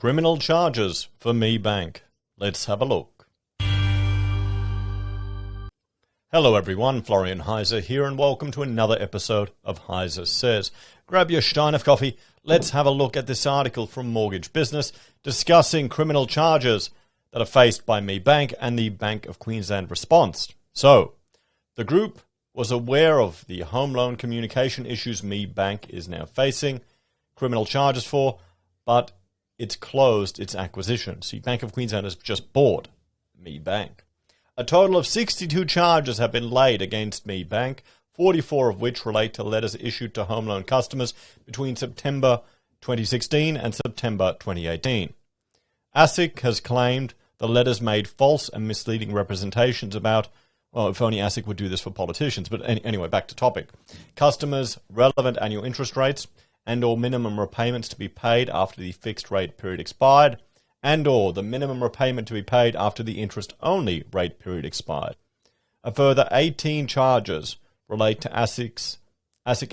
Criminal charges for Me Bank. Let's have a look. Hello everyone, Florian.heise here, and welcome to another episode of HeiseSays. Grab your stein of coffee. Let's have a look at this article from Mortgage Business discussing criminal charges that are faced by Me Bank and the Bank of Queensland response. So, the group was aware of the home loan communication issues Me Bank is now facing criminal charges for, but it's closed its acquisition. See, Bank of Queensland has just bought Me Bank. A total of 62 charges have been laid against Me Bank, 44 of which relate to letters issued to home loan customers between September 2016 and September 2018. ASIC has claimed the letters made false and misleading representations about, well, if only ASIC would do this for politicians, but anyway, back to topic. Customers' relevant annual interest rates and or minimum repayments to be paid after the fixed rate period expired, and or the minimum repayment to be paid after the interest-only rate period expired. A further 18 charges relate to ASIC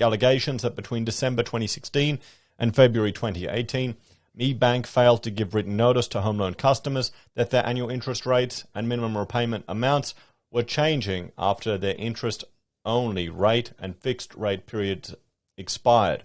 allegations that between December 2016 and February 2018, Me Bank failed to give written notice to home loan customers that their annual interest rates and minimum repayment amounts were changing after their interest-only rate and fixed rate periods expired.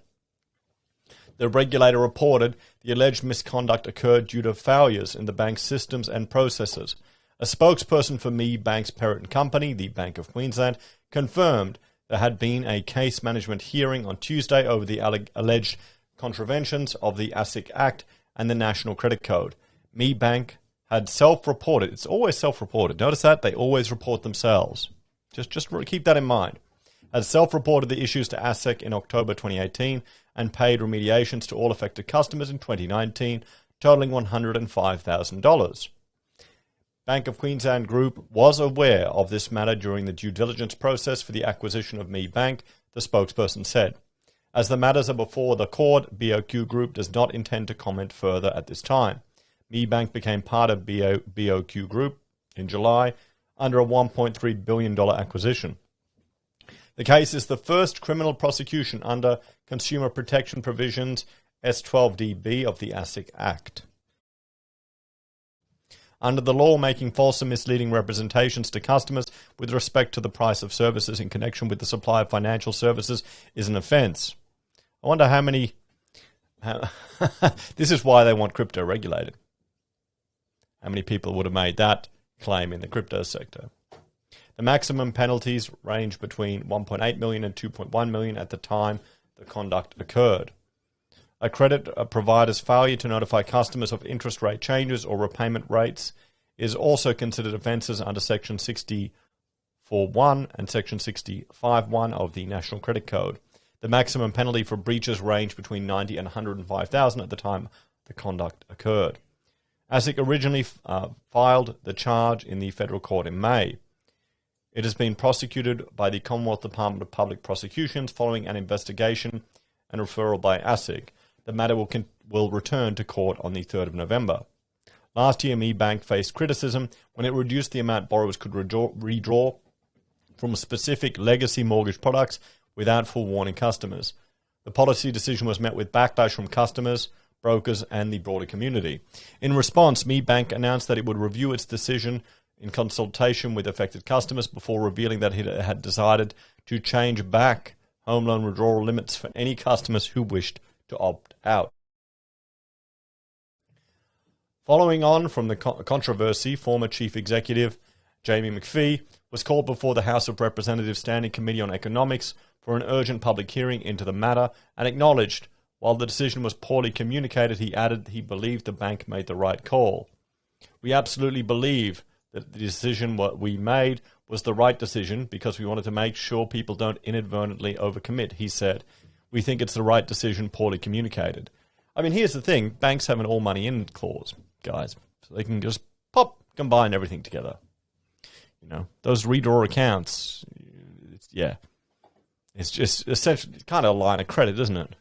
The regulator reported the alleged misconduct occurred due to failures in the bank's systems and processes. A spokesperson for Me Bank's parent company, the Bank of Queensland, confirmed there had been a case management hearing on Tuesday over the alleged contraventions of the ASIC Act and the National Credit Code. Me Bank had self-reported. It's always self-reported. Notice that? They always report themselves. Just keep that in mind. Had self-reported the issues to ASIC in October 2018 and paid remediations to all affected customers in 2019, totaling $105,000. Bank of Queensland Group was aware of this matter during the due diligence process for the acquisition of Me Bank, the spokesperson said. As the matters are before the court, BOQ Group does not intend to comment further at this time. Me Bank became part of BOQ Group in July under a $1.3 billion acquisition. The case is the first criminal prosecution under Consumer Protection Provisions S12DB of the ASIC Act. Under the law, making false and misleading representations to customers with respect to the price of services in connection with the supply of financial services is an offence. I wonder how many... this is why they want crypto regulated. How many people would have made that claim in the crypto sector? The maximum penalties range between $1.8 million and $2.1 million at the time the conduct occurred. A credit provider's failure to notify customers of interest rate changes or repayment rates is also considered offences under Section 64.1 and Section 65.1 of the National Credit Code. The maximum penalty for breaches range between $90,000 and $105,000 at the time the conduct occurred. ASIC originally filed the charge in the federal court in May. It has been prosecuted by the Commonwealth Department of Public Prosecutions following an investigation and referral by ASIC. The matter will return to court on the 3rd of November. Last year, Me Bank faced criticism when it reduced the amount borrowers could redraw from specific legacy mortgage products without forewarning customers. The policy decision was met with backlash from customers, brokers, and the broader community. In response, Me Bank announced that it would review its decision in consultation with affected customers before revealing that it had decided to change back home loan withdrawal limits for any customers who wished to opt out. Following on from the controversy, former Chief Executive Jamie McPhee was called before the House of Representatives Standing Committee on Economics for an urgent public hearing into the matter and acknowledged, while the decision was poorly communicated, he added he believed the bank made the right call. We absolutely believe that the decision what we made was the right decision because we wanted to make sure people don't inadvertently overcommit, he said. We think it's the right decision, poorly communicated. I mean, here's the thing. Banks have an all money in clause, guys. So they can just combine everything together. You know, those redraw accounts, it's just essentially kind of a line of credit, isn't it?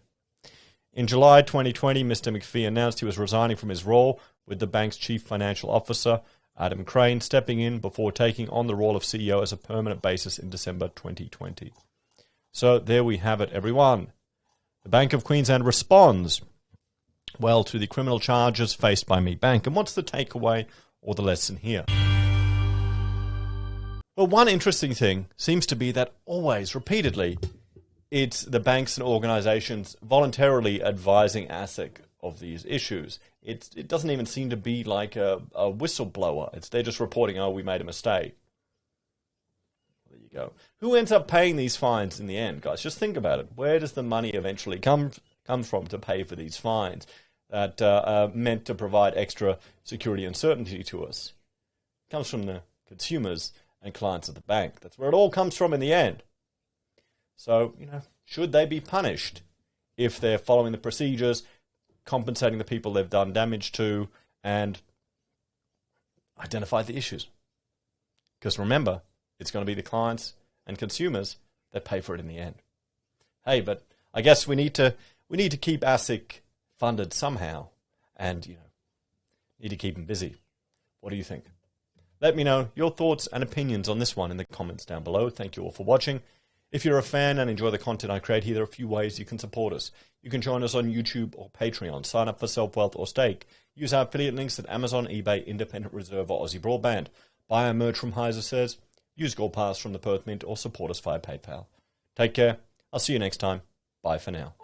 In July 2020, Mr. McPhee announced he was resigning from his role with the bank's chief financial officer, Adam Crane, stepping in before taking on the role of CEO as a permanent basis in December 2020. So there we have it, everyone. The Bank of Queensland responds well, to the criminal charges faced by MeatBank. And what's the takeaway or the lesson here? Well, one interesting thing seems to be that always, repeatedly, it's the banks and organizations voluntarily advising ASIC of these issues. It doesn't even seem to be like a whistleblower. They're just reporting, oh, we made a mistake. There you go. Who ends up paying these fines in the end, guys? Just think about it. Where does the money eventually come from to pay for these fines that are meant to provide extra security and certainty to us? It comes from the consumers and clients of the bank. That's where it all comes from in the end. So, should they be punished if they're following the procedures, compensating the people they've done damage to, and identify the issues? Because remember, it's going to be the clients and consumers that pay for it in the end. Hey, but I guess we need to keep ASIC funded somehow, and need to keep them busy. What do you think? Let me know your thoughts and opinions on this one in the comments down below. Thank you all for watching. If you're a fan and enjoy the content I create here, there are a few ways you can support us. You can join us on YouTube or Patreon, sign up for SelfWealth or Stake, use our affiliate links at Amazon, eBay, Independent Reserve or AussieBroadband, buy our merch from HeiseSays, use Gold Pass from the Perth Mint, or support us via PayPal. Take care. I'll see you next time. Bye for now.